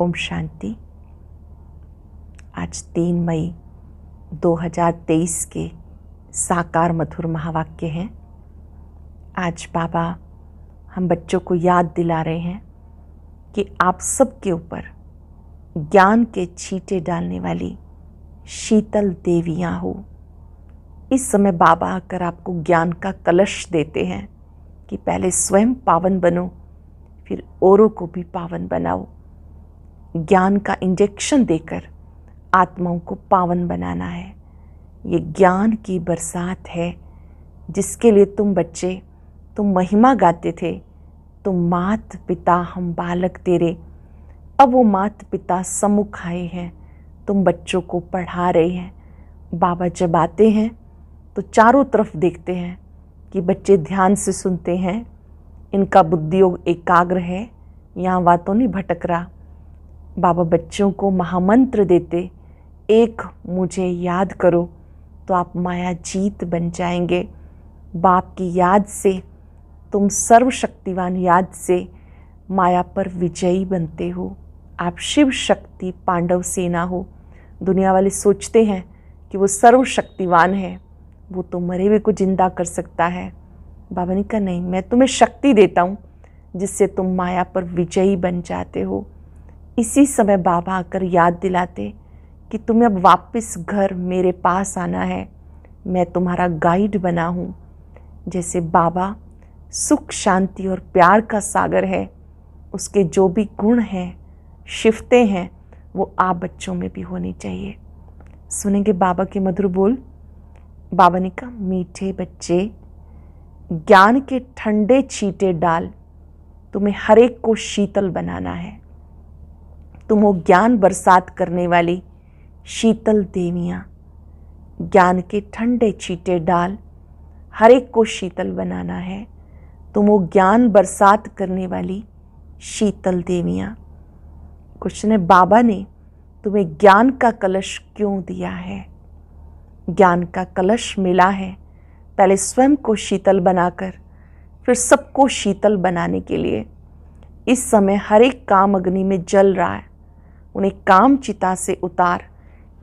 ओम शांति। आज 3 मई 2023 के साकार मधुर महावाक्य हैं। आज बाबा हम बच्चों को याद दिला रहे हैं कि आप सबके ऊपर ज्ञान के छींटे डालने वाली शीतल देवियाँ हो। इस समय बाबा आकर आपको ज्ञान का कलश देते हैं कि पहले स्वयं पावन बनो, फिर औरों को भी पावन बनाओ। ज्ञान का इंजेक्शन देकर आत्माओं को पावन बनाना है। ये ज्ञान की बरसात है जिसके लिए तुम बच्चे तुम महिमा गाते थे। तुम मात पिता हम बालक तेरे, अब वो मात पिता सम्मुख आए हैं, तुम बच्चों को पढ़ा रहे हैं। बाबा जब आते हैं तो चारों तरफ देखते हैं कि बच्चे ध्यान से सुनते हैं, इनका बुद्धियोग एकाग्र है, यहाँ बातों नहीं भटक रहा। बाबा बच्चों को महामंत्र देते, एक मुझे याद करो तो आप माया जीत बन जाएंगे। बाप की याद से तुम सर्वशक्तिवान याद से माया पर विजयी बनते हो। आप शिव शक्ति पांडव सेना हो। दुनिया वाले सोचते हैं कि वो सर्वशक्तिवान है, वो तो मरे हुए को जिंदा कर सकता है। बाबा ने कहा नहीं, मैं तुम्हें शक्ति देता हूँ जिससे तुम माया पर विजयी बन जाते हो। इसी समय बाबा आकर याद दिलाते कि तुम्हें अब वापस घर मेरे पास आना है, मैं तुम्हारा गाइड बना हूँ। जैसे बाबा सुख शांति और प्यार का सागर है, उसके जो भी गुण हैं, शिफ्तें हैं, वो आप बच्चों में भी होनी चाहिए। सुनेंगे बाबा के मधुर बोल। बाबा ने कहा, मीठे बच्चे ज्ञान के ठंडे छींटे डाल, तुम्हें हर एक को शीतल बनाना है। तुम हो ज्ञान बरसात करने वाली शीतल देवियाँ। ज्ञान के ठंडे छींटे डाल, हर एक को शीतल बनाना है। तुम हो ज्ञान बरसात करने वाली शीतल देवियाँ। क्वेश्चन है, बाबा ने तुम्हें ज्ञान का कलश क्यों दिया है? ज्ञान का कलश मिला है पहले स्वयं को शीतल बनाकर, फिर सबको शीतल बनाने के लिए। इस समय हर एक काम अग्नि में जल रहा है, उन्हें काम चिता से उतार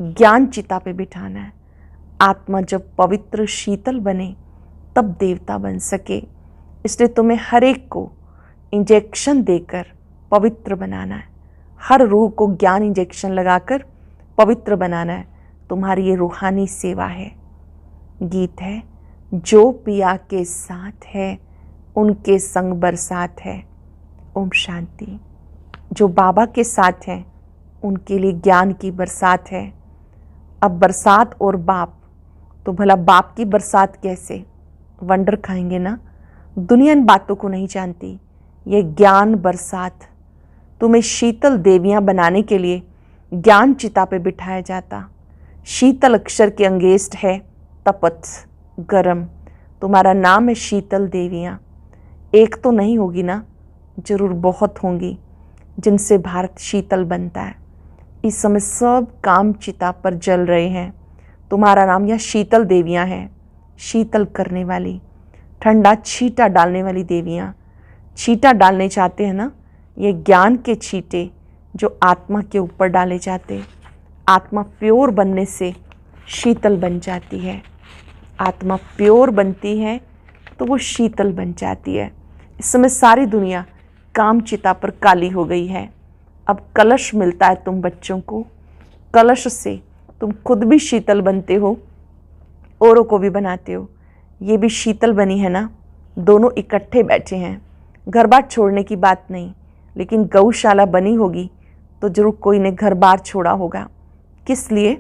ज्ञान चिता पे बिठाना है। आत्मा जब पवित्र शीतल बने तब देवता बन सके। इसलिए तुम्हें हर एक को इंजेक्शन देकर पवित्र बनाना है। हर रूह को ज्ञान इंजेक्शन लगाकर पवित्र बनाना है। तुम्हारी ये रूहानी सेवा है। गीत है, जो पिया के साथ है उनके संग बरसात है। ओम शांति। जो बाबा के साथ हैं उनके लिए ज्ञान की बरसात है। अब बरसात और बाप, तो भला बाप की बरसात कैसे? वंडर खाएंगे ना। दुनिया इन बातों को नहीं जानती। ये ज्ञान बरसात तुम्हें शीतल देवियाँ बनाने के लिए ज्ञान चिता पे बिठाया जाता। शीतल अक्षर के अंगेस्ट है तपत गरम। तुम्हारा नाम है शीतल देवियाँ। एक तो नहीं होगी ना, जरूर बहुत होंगी जिनसे भारत शीतल बनता है। इस समय सब काम चिता पर जल रहे हैं। तुम्हारा नाम यह शीतल देवियाँ हैं, शीतल करने वाली, ठंडा छींटा डालने वाली देवियाँ। छींटा डालने चाहते हैं ना, ये ज्ञान के छींटे जो आत्मा के ऊपर डाले जाते। आत्मा प्योर बनने से शीतल बन जाती है। आत्मा प्योर बनती है तो वो शीतल बन जाती है। इस समय सारी दुनिया काम चिता पर काली हो गई है। अब कलश मिलता है तुम बच्चों को। कलश से तुम खुद भी शीतल बनते हो, औरों को भी बनाते हो। ये भी शीतल बनी है ना, दोनों इकट्ठे बैठे हैं। घर बार छोड़ने की बात नहीं, लेकिन गौशाला बनी होगी तो जरूर कोई ने घर बार छोड़ा होगा। किस लिए?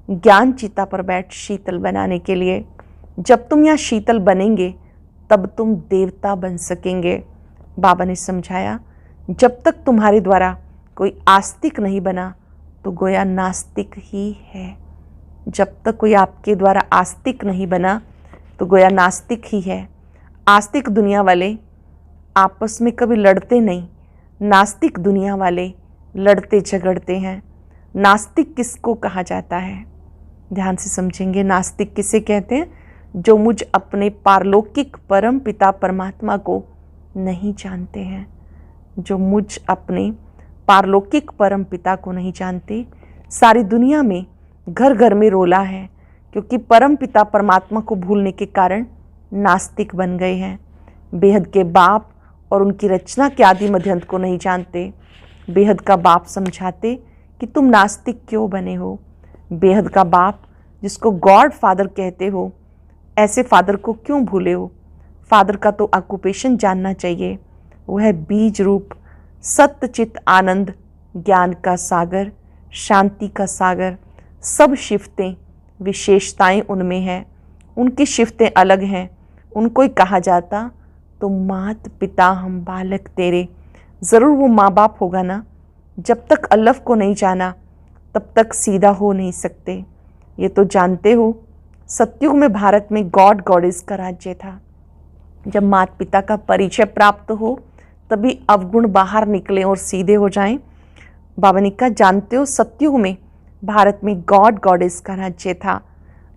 ज्ञान चिता पर बैठ शीतल बनाने के लिए। जब तुम यहाँ शीतल बनेंगे तब तुम देवता बन सकेंगे। बाबा ने समझाया, जब तक तुम्हारे द्वारा कोई आस्तिक नहीं बना तो गोया नास्तिक ही है। जब तक कोई आपके द्वारा आस्तिक नहीं बना तो गोया नास्तिक ही है। आस्तिक दुनिया वाले आपस में कभी लड़ते नहीं, नास्तिक दुनिया वाले लड़ते झगड़ते हैं। नास्तिक किसको कहा जाता है? ध्यान से समझेंगे। नास्तिक किसे कहते हैं? जो मुझ अपने पारलौकिक परम पिता परमात्मा को नहीं जानते हैं, जो मुझ अपने पारलौकिक परम पिता को नहीं जानते। सारी दुनिया में घर घर में रोला है, क्योंकि परम पिता परमात्मा को भूलने के कारण नास्तिक बन गए हैं। बेहद के बाप और उनकी रचना के आदि मध्यंत को नहीं जानते। बेहद का बाप समझाते कि तुम नास्तिक क्यों बने हो। बेहद का बाप जिसको गॉड फादर कहते हो, ऐसे फादर को क्यों भूले हो। फादर का तो ऑक्यूपेशन जानना चाहिए। वह है बीज रूप सत्य चित आनंद, ज्ञान का सागर, शांति का सागर। सब शिफ्तें विशेषताएं उनमें हैं, उनकी शिफ्तें अलग हैं। उनको ही कहा जाता तो मात पिता हम बालक तेरे। ज़रूर वो माँ बाप होगा ना। जब तक अल्लाह को नहीं जाना तब तक सीधा हो नहीं सकते। ये तो जानते हो, सतयुग में भारत में गॉड गॉडेस का राज्य था। जब माता पिता का परिचय प्राप्त हो तभी अवगुण बाहर निकले और सीधे हो जाएं। बाबा ने कहा, जानते हो सतयुग में भारत में गॉड गॉडेस का राज्य था।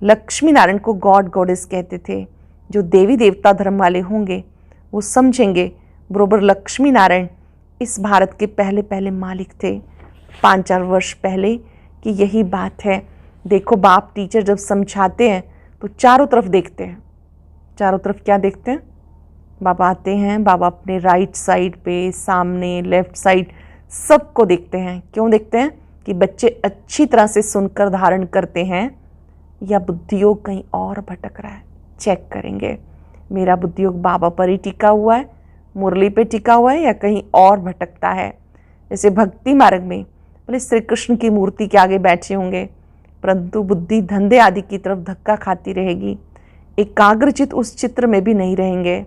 लक्ष्मी नारायण को गॉड गॉडेस कहते थे। जो देवी देवता धर्म वाले होंगे वो समझेंगे बरोबर लक्ष्मी नारायण इस भारत के पहले पहले मालिक थे। 5-4 वर्ष पहले कि यही बात है। देखो, बाप टीचर जब समझाते हैं तो चारों तरफ देखते हैं। चारों तरफ क्या देखते हैं? बाबा आते हैं, बाबा अपने राइट साइड पे, सामने, लेफ्ट साइड सबको देखते हैं। क्यों देखते हैं? कि बच्चे अच्छी तरह से सुनकर धारण करते हैं या बुद्धियोग कहीं और भटक रहा है। चेक करेंगे, मेरा बुद्धियोग बाबा पर ही टिका हुआ है, मुरली पे टिका हुआ है, या कहीं और भटकता है। जैसे भक्ति मार्ग में भले श्री कृष्ण की मूर्ति के आगे बैठे होंगे, परंतु बुद्धि धंधे आदि की तरफ धक्का खाती रहेगी। एकाग्रचित उस चित्र में भी नहीं रहेंगे।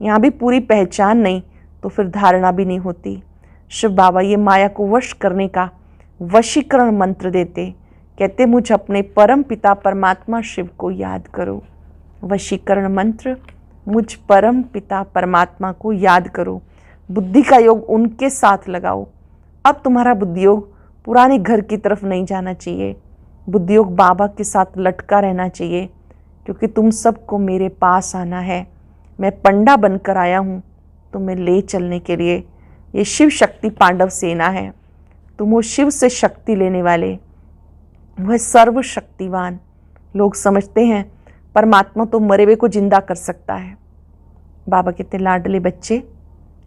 यहाँ भी पूरी पहचान नहीं तो फिर धारणा भी नहीं होती। शिव बाबा ये माया को वश करने का वशीकरण मंत्र देते। कहते, मुझ अपने परम पिता परमात्मा शिव को याद करो। वशीकरण मंत्र, मुझ परम पिता परमात्मा को याद करो। बुद्धि का योग उनके साथ लगाओ। अब तुम्हारा बुद्धियोग पुराने घर की तरफ नहीं जाना चाहिए। बुद्धियोग बाबा के साथ लटका रहना चाहिए, क्योंकि तुम सबको मेरे पास आना है। मैं पंडा बनकर आया हूँ तुम्हें ले चलने के लिए। ये शिव शक्ति पांडव सेना है। तुम वो शिव से शक्ति लेने वाले, वह सर्वशक्तिवान। लोग समझते हैं परमात्मा तो मरे हुए को जिंदा कर सकता है। बाबा कहते, लाडले बच्चे,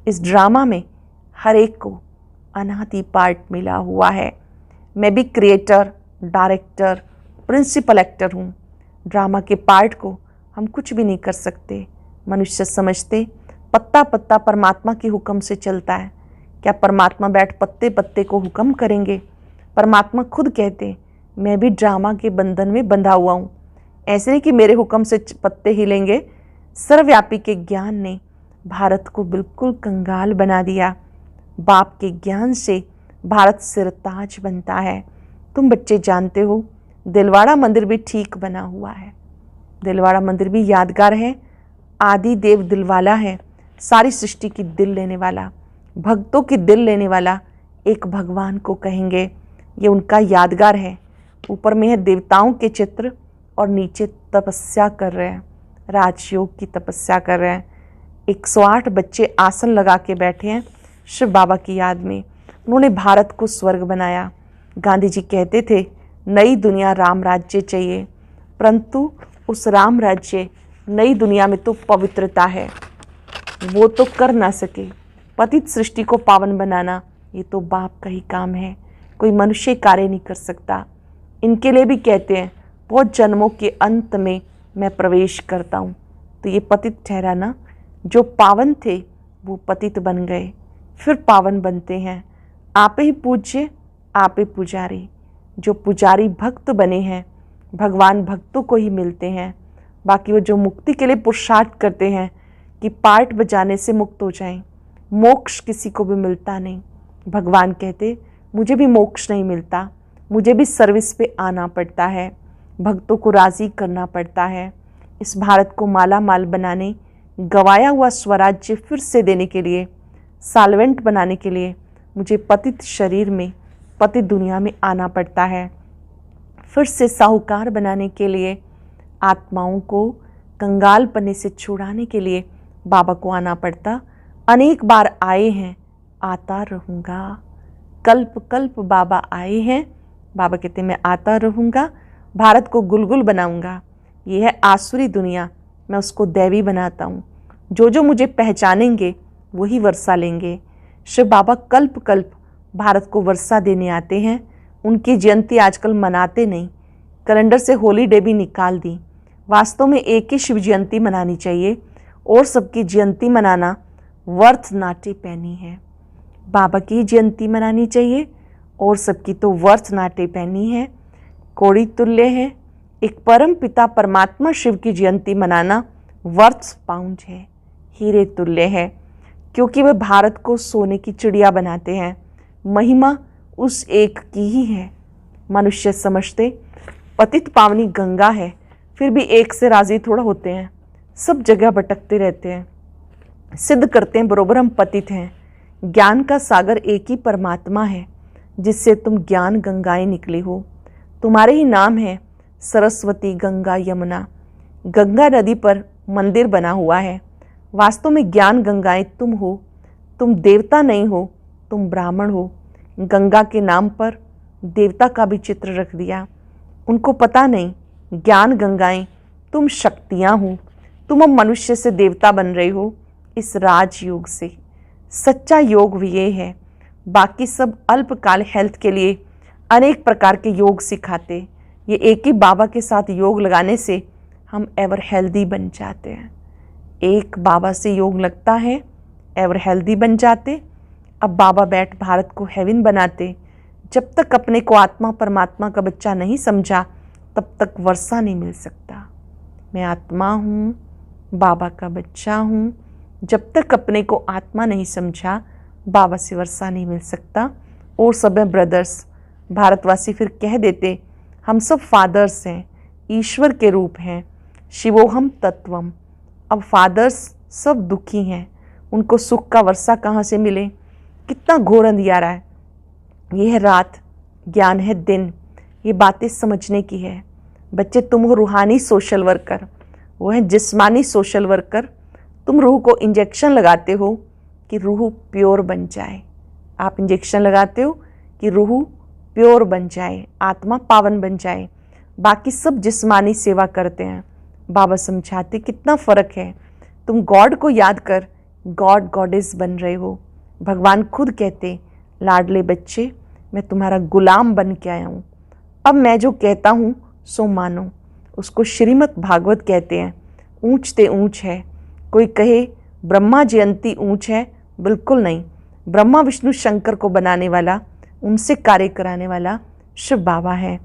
इस ड्रामा में हर एक को अनादि पार्ट मिला हुआ है। मैं भी क्रिएटर, डायरेक्टर, प्रिंसिपल एक्टर हूँ। ड्रामा के पार्ट को हम कुछ भी नहीं कर सकते। मनुष्य समझते पत्ता पत्ता परमात्मा के हुक्म से चलता है। क्या परमात्मा बैठ पत्ते पत्ते को हुक्म करेंगे? परमात्मा खुद कहते, मैं भी ड्रामा के बंधन में बंधा हुआ हूँ। ऐसे नहीं कि मेरे हुक्म से पत्ते हिलेंगे। सर्वव्यापी के ज्ञान ने भारत को बिल्कुल कंगाल बना दिया। बाप के ज्ञान से भारत सिरताज बनता है। तुम बच्चे जानते हो, दिलवाड़ा मंदिर भी ठीक बना हुआ है। दिलवाड़ा मंदिर भी यादगार है। आदि देव दिलवाला है, सारी सृष्टि की दिल लेने वाला, भक्तों की दिल लेने वाला एक भगवान को कहेंगे। ये उनका यादगार है। ऊपर में है देवताओं के चित्र और नीचे तपस्या कर रहे हैं, राजयोग की तपस्या कर रहे हैं। 108 बच्चे आसन लगा के बैठे हैं शिव बाबा की याद में। उन्होंने भारत को स्वर्ग बनाया। गांधी जी कहते थे, नई दुनिया राम राज्य चाहिए, परंतु उस राम राज्य नई दुनिया में तो पवित्रता है, वो तो कर ना सके। पतित सृष्टि को पावन बनाना ये तो बाप का ही काम है, कोई मनुष्य कार्य नहीं कर सकता। इनके लिए भी कहते हैं, बहुत जन्मों के अंत में मैं प्रवेश करता हूँ। तो ये पतित ठहरा ना, जो पावन थे वो पतित बन गए, फिर पावन बनते हैं। आप ही पूज्य, आप ही पुजारी। जो पुजारी भक्त बने हैं, भगवान भक्तों को ही मिलते हैं। बाकी वो जो मुक्ति के लिए पुरुषार्थ करते हैं कि पार्ट बजाने से मुक्त हो जाएं, मोक्ष किसी को भी मिलता नहीं। भगवान कहते, मुझे भी मोक्ष नहीं मिलता, मुझे भी सर्विस पे आना पड़ता है, भक्तों को राज़ी करना पड़ता है। इस भारत को माला माल बनाने, गवाया हुआ स्वराज्य फिर से देने के लिए, साल्वेंट बनाने के लिए मुझे पतित शरीर में, पतित दुनिया में आना पड़ता है। फिर से साहूकार बनाने के लिए, आत्माओं को कंगालपने से छुड़ाने के लिए बाबा को आना पड़ता। अनेक बार आए हैं, आता रहूँगा, कल्प कल्प बाबा आए हैं। बाबा कहते मैं आता रहूँगा, भारत को गुलगुल बनाऊँगा। ये है आसुरी दुनिया, मैं उसको दैवी बनाता हूँ। जो जो मुझे पहचानेंगे वही वर्षा लेंगे। शिव बाबा कल्प कल्प भारत को वर्षा देने आते हैं। उनकी जयंती आजकल मनाते नहीं, कैलेंडर से हॉलीडे भी निकाल दी। वास्तव में एक ही शिव जयंती मनानी चाहिए और सबकी जयंती मनाना वर्थ नाटे पैनी है। बाबा की जयंती मनानी चाहिए और सबकी तो वर्थ नाटे पैनी है, कौड़ी तुल्य है। एक परम पिता परमात्मा शिव की जयंती मनाना वर्थ पाउंड है, हीरे तुल्य है, क्योंकि वह भारत को सोने की चिड़िया बनाते हैं। महिमा उस एक की ही है। मनुष्य समझते पतित पावनी गंगा है, फिर भी एक से राजी थोड़ा होते हैं, सब जगह भटकते रहते हैं, सिद्ध करते हैं बरोबर हम पतित हैं। ज्ञान का सागर एक ही परमात्मा है, जिससे तुम ज्ञान गंगाएं निकले हो। तुम्हारे ही नाम है सरस्वती, गंगा, यमुना। गंगा नदी पर मंदिर बना हुआ है। वास्तव में ज्ञान गंगाएं तुम हो। तुम देवता नहीं हो, तुम ब्राह्मण हो। गंगा के नाम पर देवता का भी चित्र रख दिया। उनको पता नहीं ज्ञान गंगाएं तुम शक्तियाँ हो। तुम अब मनुष्य से देवता बन रहे हो इस राजयोग से। सच्चा योग भी ये है। बाकी सब अल्पकाल हेल्थ के लिए अनेक प्रकार के योग सिखाते। ये एक ही बाबा के साथ योग लगाने से हम एवर हेल्दी बन जाते हैं। एक बाबा से योग लगता है, एवर हेल्दी बन जाते। अब बाबा बैठ भारत को हेवन बनाते। जब तक अपने को आत्मा परमात्मा का बच्चा नहीं समझा, तब तक वर्षा नहीं मिल सकता। मैं आत्मा हूँ, बाबा का बच्चा हूँ। जब तक अपने को आत्मा नहीं समझा, बाबा से वर्षा नहीं मिल सकता। और सब हैं ब्रदर्स। भारतवासी फिर कह देते हम सब फादर्स हैं, ईश्वर के रूप हैं, शिवोहम तत्वम। अब फादर्स सब दुखी हैं, उनको सुख का वर्षा कहाँ से मिले। कितना घोर अंधियारा है। यह है रात, ज्ञान है दिन। ये बातें समझने की है। बच्चे तुम हो रूहानी सोशल वर्कर, वो है जिस्मानी सोशल वर्कर। तुम रूह को इंजेक्शन लगाते हो कि रूह प्योर बन जाए। आप इंजेक्शन लगाते हो कि रूह प्योर बन जाए, आत्मा पावन बन जाए। बाकी सब जिस्मानी सेवा करते हैं। बाबा समझाते कितना फ़र्क है। तुम गॉड को याद कर गॉड गॉडेस बन रहे हो। भगवान खुद कहते लाडले बच्चे, मैं तुम्हारा गुलाम बन के आया हूँ। अब मैं जो कहता हूँ सो मानो। उसको श्रीमद् भागवत कहते हैं। ऊंच ते ऊंच है। कोई कहे ब्रह्मा जयंती ऊंच है, बिल्कुल नहीं। ब्रह्मा विष्णु शंकर को बनाने वाला, उनसे कार्य कराने वाला शिव बाबा है।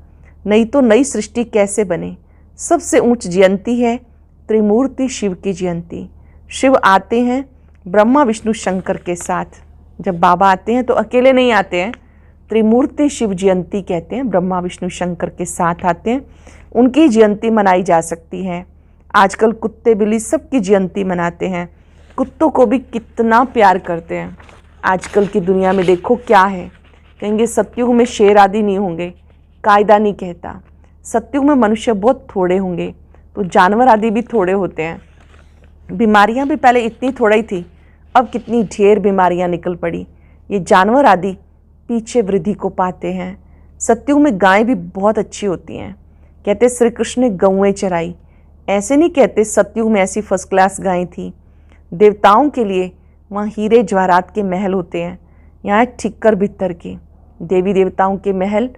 नहीं तो नई सृष्टि कैसे बने। सबसे ऊंच जयंती है त्रिमूर्ति शिव की जयंती। शिव आते हैं ब्रह्मा विष्णु शंकर के साथ। जब बाबा आते हैं तो अकेले नहीं आते हैं, त्रिमूर्ति शिव जयंती कहते हैं। ब्रह्मा विष्णु शंकर के साथ आते हैं, उनकी जयंती मनाई जा सकती है। आजकल कुत्ते बिल्ली सबकी जयंती मनाते हैं। कुत्तों को भी कितना प्यार करते हैं। आजकल की दुनिया में देखो क्या है। कहेंगे सतयुग में शेर आदि नहीं होंगे, कायदा नहीं कहता। सतयुग में मनुष्य बहुत थोड़े होंगे तो जानवर आदि भी थोड़े होते हैं। बीमारियां भी पहले इतनी थोड़ा ही थी, अब कितनी ढेर बीमारियां निकल पड़ी। ये जानवर आदि पीछे वृद्धि को पाते हैं। सतयुग में गायें भी बहुत अच्छी होती हैं। कहते श्री कृष्ण ने गौएं चराई, ऐसे नहीं कहते सतयुग में ऐसी फर्स्ट क्लास गायें थी। देवताओं के लिए वहाँ हीरे जवाहरात के महल होते हैं, यहाँ ठिक्कर भित्तर के। देवी देवताओं के महल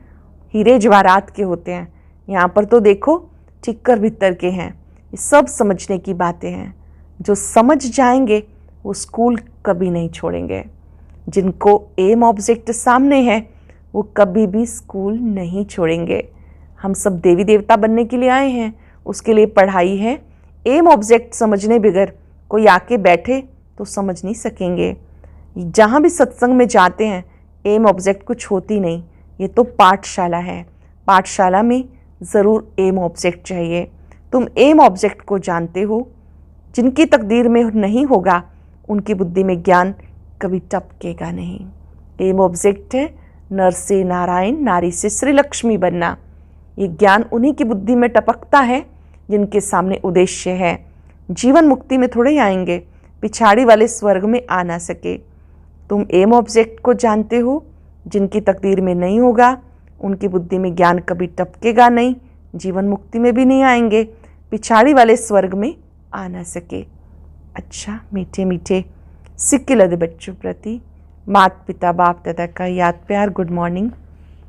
हीरे जवाहरात के होते हैं, यहाँ पर तो देखो ठिक्कर भित्तर के हैं। ये सब समझने की बातें हैं। जो समझ जाएंगे वो स्कूल कभी नहीं छोड़ेंगे। जिनको एम ऑब्जेक्ट सामने है वो कभी भी स्कूल नहीं छोड़ेंगे। हम सब देवी देवता बनने के लिए आए हैं, उसके लिए पढ़ाई है। एम ऑब्जेक्ट समझने बगैर कोई आके बैठे तो समझ नहीं सकेंगे। जहाँ भी सत्संग में जाते हैं एम ऑब्जेक्ट कुछ होती नहीं। ये तो पाठशाला है, पाठशाला में ज़रूर एम ऑब्जेक्ट चाहिए। तुम एम ऑब्जेक्ट को जानते हो। जिनकी तकदीर में नहीं होगा उनकी बुद्धि में ज्ञान कभी टपकेगा नहीं। एम ऑब्जेक्ट है नर से नारायण, नारी से श्री लक्ष्मी बनना। ये ज्ञान उन्हीं की बुद्धि में टपकता है जिनके सामने उद्देश्य है। जीवन मुक्ति में थोड़े आएंगे, पिछाड़ी वाले स्वर्ग में आ ना सके। तुम एम ऑब्जेक्ट को जानते हो जिनकी तकदीर में नहीं होगा उनकी बुद्धि में ज्ञान कभी टपकेगा नहीं, जीवन मुक्ति में भी नहीं आएंगे, पिछाड़ी वाले स्वर्ग में आ ना सके। अच्छा, मीठे मीठे सिक्के लदे बच्चों प्रति माता पिता बाप दादा का याद प्यार गुड मॉर्निंग।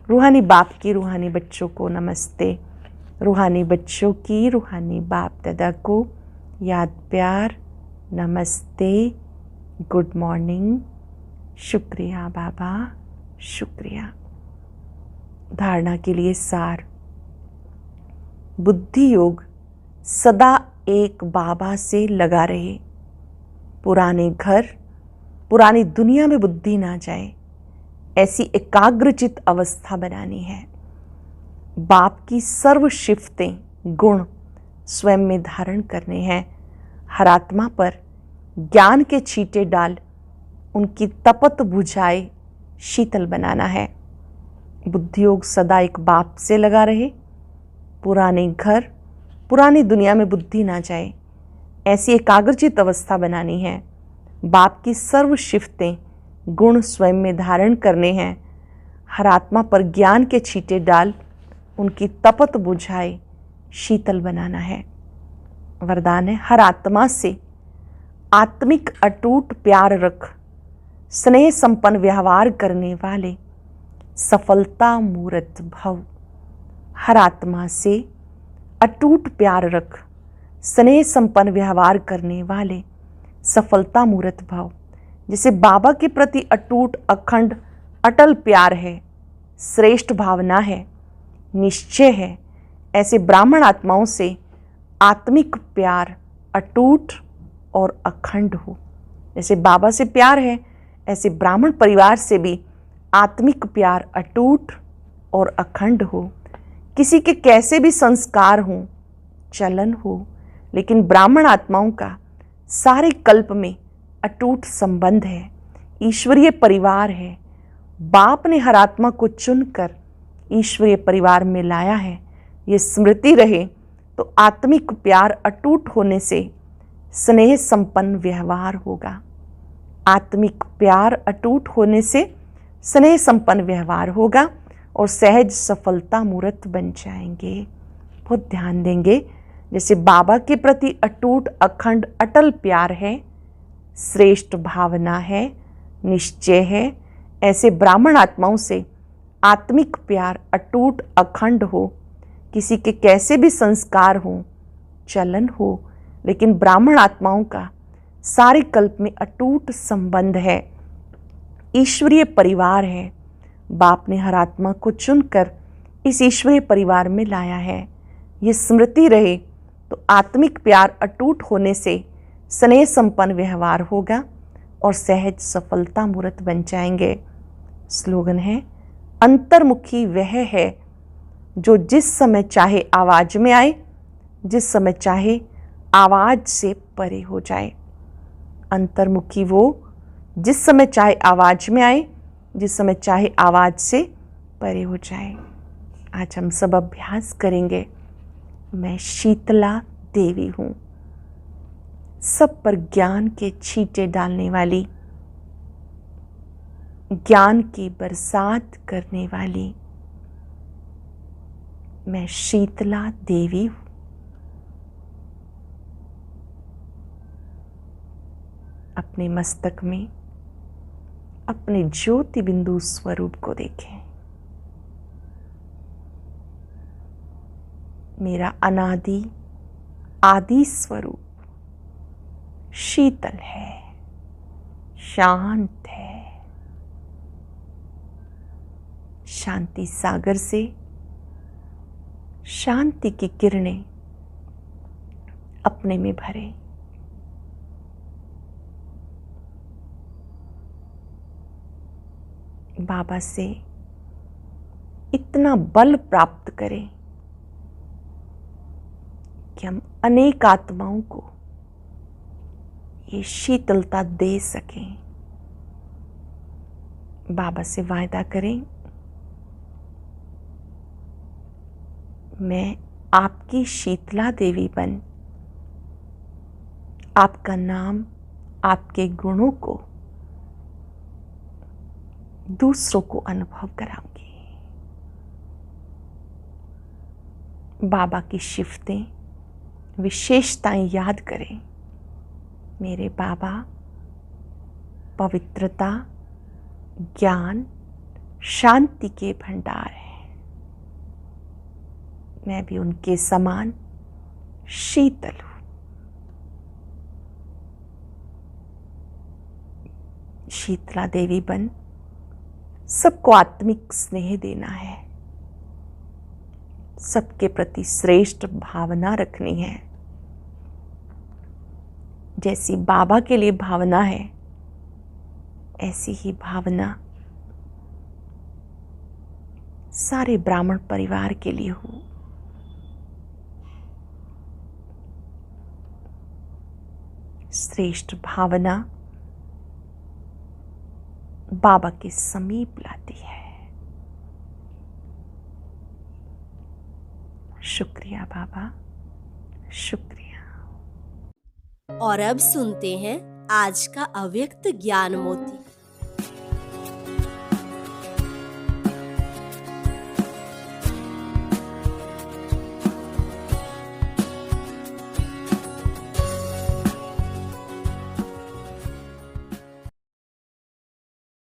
रूहानी बाप की रूहानी बच्चों को नमस्ते। रूहानी बच्चों की रूहानी बाप दादा को याद प्यार नमस्ते, गुड मॉर्निंग, शुक्रिया बाबा, शुक्रिया। धारणा के लिए सार। बुद्धि योग सदा एक बाबा से लगा रहे। पुराने घर पुरानी दुनिया में बुद्धि ना जाए, ऐसी एकाग्रचित अवस्था बनानी है। बाप की सर्व शिफ्तें गुण स्वयं में धारण करने हैं। हर आत्मा पर ज्ञान के छींटे डाल उनकी तपत बुझाए शीतल बनाना है। बुद्धि योग सदा एक बाप से लगा रहे। पुराने घर पुरानी दुनिया में बुद्धि ना जाए, ऐसी एकाग्रचित अवस्था बनानी है। बाप की सर्व शिफ्तें गुण स्वयं में धारण करने हैं। हर आत्मा पर ज्ञान के छींटे डाल उनकी तपत बुझाए शीतल बनाना है। वरदान है, हर आत्मा से आत्मिक अटूट प्यार रख, स्नेह संपन्न व्यवहार करने वाले सफलता मूर्त भव। हर आत्मा से अटूट प्यार रख, स्नेह संपन्न व्यवहार करने वाले सफलता मूर्त भव। जैसे बाबा के प्रति अटूट अखंड अटल प्यार है, श्रेष्ठ भावना है, निश्चय है, ऐसे ब्राह्मण आत्माओं से आत्मिक प्यार अटूट और अखंड हो। जैसे बाबा से प्यार है, ऐसे ब्राह्मण परिवार से भी आत्मिक प्यार अटूट और अखंड हो। किसी के कैसे भी संस्कार हों, चलन हो, लेकिन ब्राह्मण आत्माओं का सारे कल्प में अटूट संबंध है, ईश्वरीय परिवार है। बाप ने हर आत्मा को चुनकर ईश्वरीय परिवार में लाया है। ये स्मृति रहे तो आत्मिक प्यार अटूट होने से स्नेह संपन्न व्यवहार होगा। आत्मिक प्यार अटूट होने से स्नेह संपन्न व्यवहार होगा और सहज सफलता मूर्त बन जाएंगे। बहुत ध्यान देंगे। जैसे बाबा के प्रति अटूट अखंड अटल प्यार है, श्रेष्ठ भावना है, निश्चय है, ऐसे ब्राह्मण आत्माओं से आत्मिक प्यार अटूट अखंड हो। किसी के कैसे भी संस्कार हो, चलन हो, लेकिन ब्राह्मण आत्माओं का सारे कल्प में अटूट संबंध है, ईश्वरीय परिवार है। बाप ने हर आत्मा को चुनकर इस ईश्वरीय परिवार में लाया है। ये स्मृति रहे तो आत्मिक प्यार अटूट होने से स्नेह संपन्न व्यवहार होगा और सहज सफलता मूर्त बन जाएंगे। स्लोगन है, अंतर्मुखी वह है जो जिस समय चाहे आवाज में आए, जिस समय चाहे आवाज से परे हो जाए। अंतर्मुखी वो जिस समय चाहे आवाज में आए, जिस समय चाहे आवाज से परे हो जाए। आज हम सब अभ्यास करेंगे। मैं शीतला देवी हूँ, सब पर ज्ञान के छींटे डालने वाली, ज्ञान की बरसात करने वाली मैं शीतला देवी हूँ। अपने मस्तक में अपने ज्योति बिंदु स्वरूप को देखें। मेरा अनादि आदि स्वरूप शीतल है, शांत है। शांति सागर से शांति की किरणें अपने में भरें। बाबा से इतना बल प्राप्त करें कि हम अनेक आत्माओं को ये शीतलता दे सकें। बाबा से वायदा करें, मैं आपकी शीतला देवी बन आपका नाम, आपके गुणों को दूसरों को अनुभव कराऊंगी। बाबा की शिफ्तें, विशेषताएं याद करें। मेरे बाबा पवित्रता, ज्ञान, शांति के भंडार हैं। मैं भी उनके समान शीतल हूं। शीतला देवी बन सबको आत्मिक स्नेह देना है, सबके प्रति श्रेष्ठ भावना रखनी है। जैसी बाबा के लिए भावना है, ऐसी ही भावना सारे ब्राह्मण परिवार के लिए हो। श्रेष्ठ भावना बाबा के समीप लाती है। शुक्रिया बाबा, शुक्रिया। और अब सुनते हैं आज का अव्यक्त ज्ञान मोती।